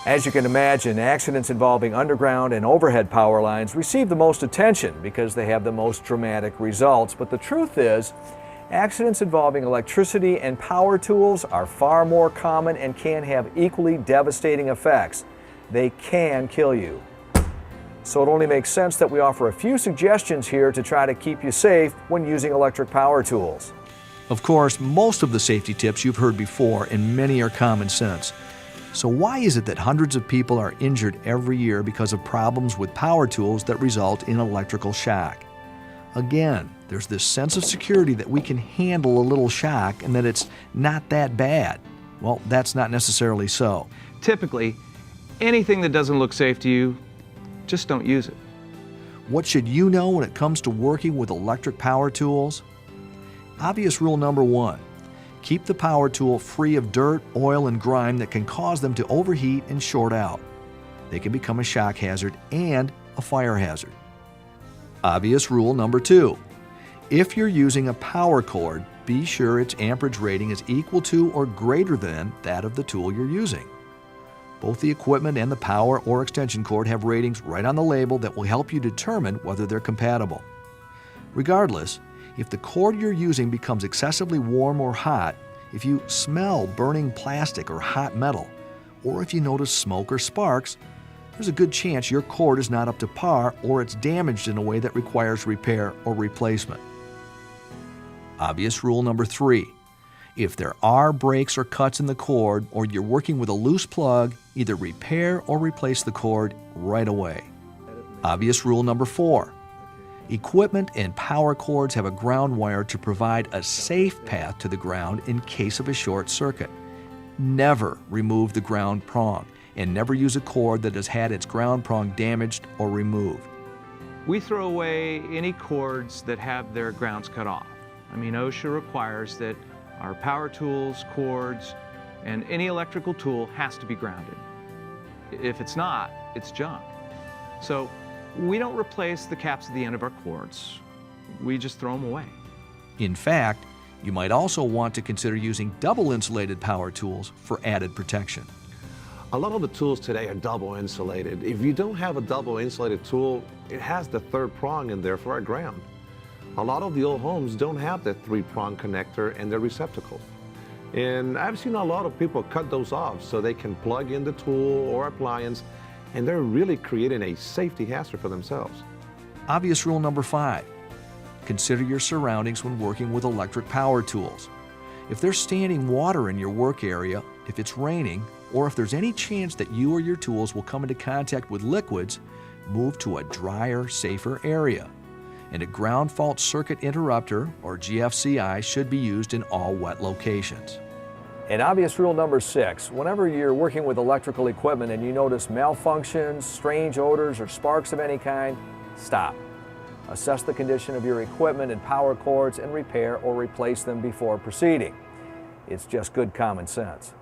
As you can imagine, accidents involving underground and overhead power lines receive the most attention because they have the most dramatic results. But the truth is, accidents involving electricity and power tools are far more common and can have equally devastating effects. They can kill you. So it only makes sense that we offer a few suggestions here to try to keep you safe when using electric power tools. Of course, most of the safety tips you've heard before, and many are common sense. So why is it that hundreds of people are injured every year because of problems with power tools that result in electrical shock? Again, there's this sense of security that we can handle a little shock and that it's not that bad. Well, that's not necessarily so. Typically, anything that doesn't look safe to you, just don't use it. What should you know when it comes to working with electric power tools? Obvious rule number 1. Keep the power tool free of dirt, oil, and grime that can cause them to overheat and short out. They can become a shock hazard and a fire hazard. Obvious rule number 2. If you're using a power cord, be sure its amperage rating is equal to or greater than that of the tool you're using. Both the equipment and the power or extension cord have ratings right on the label that will help you determine whether they're compatible. Regardless, if the cord you're using becomes excessively warm or hot, if you smell burning plastic or hot metal, or if you notice smoke or sparks, there's a good chance your cord is not up to par or it's damaged in a way that requires repair or replacement. Obvious rule number 3. If there are breaks or cuts in the cord or you're working with a loose plug, either repair or replace the cord right away. Obvious rule number 4. Equipment and power cords have a ground wire to provide a safe path to the ground in case of a short circuit. Never remove the ground prong, and never use a cord that has had its ground prong damaged or removed. We throw away any cords that have their grounds cut off. I mean, OSHA requires that our power tools, cords, and any electrical tool has to be grounded. If it's not, it's junk. So we don't replace the caps at the end of our cords. We just throw them away. In fact, you might also want to consider using double insulated power tools for added protection. A lot of the tools today are double insulated. If you don't have a double insulated tool, it has the third prong in there for our ground. A lot of the old homes don't have that 3-prong connector in their receptacle. And I've seen a lot of people cut those off so they can plug in the tool or appliance, and they're really creating a safety hazard for themselves. Obvious rule number 5. Consider your surroundings when working with electric power tools. If there's standing water in your work area, if it's raining, or if there's any chance that you or your tools will come into contact with liquids, move to a drier, safer area. And a ground fault circuit interrupter, or GFCI, should be used in all wet locations. And obvious rule number 6, whenever you're working with electrical equipment and you notice malfunctions, strange odors, or sparks of any kind, stop. Assess the condition of your equipment and power cords and repair or replace them before proceeding. It's just good common sense.